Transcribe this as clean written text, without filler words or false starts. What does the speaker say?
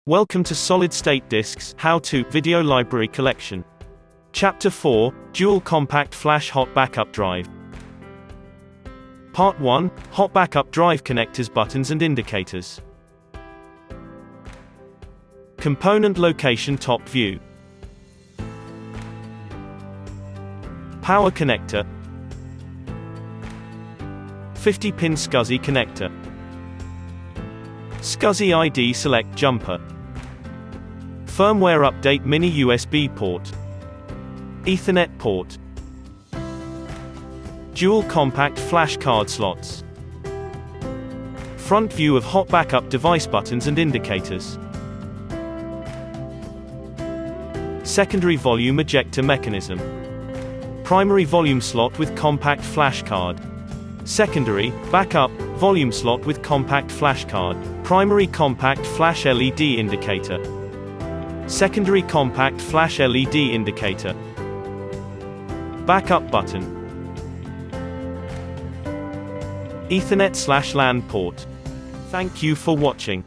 Welcome to Solid State Disks How-To Video Library Collection. Chapter 4, Dual Compact Flash Hot Backup Drive. Part 1, Hot Backup Drive Connectors, Buttons and Indicators. Component Location Top View. Power Connector. 50-pin SCSI Connector. SCSI ID Select Jumper. Firmware Update Mini USB port. Ethernet port. Dual Compact Flash Card Slots. Front view of Hot Backup Device Buttons and Indicators. Secondary Volume Ejector Mechanism. Primary volume slot with compact flash card. Secondary, backup, volume slot with compact flash card. Primary compact flash LED indicator. Secondary compact flash LED indicator. Backup button. Ethernet/LAN port. Thank you for watching.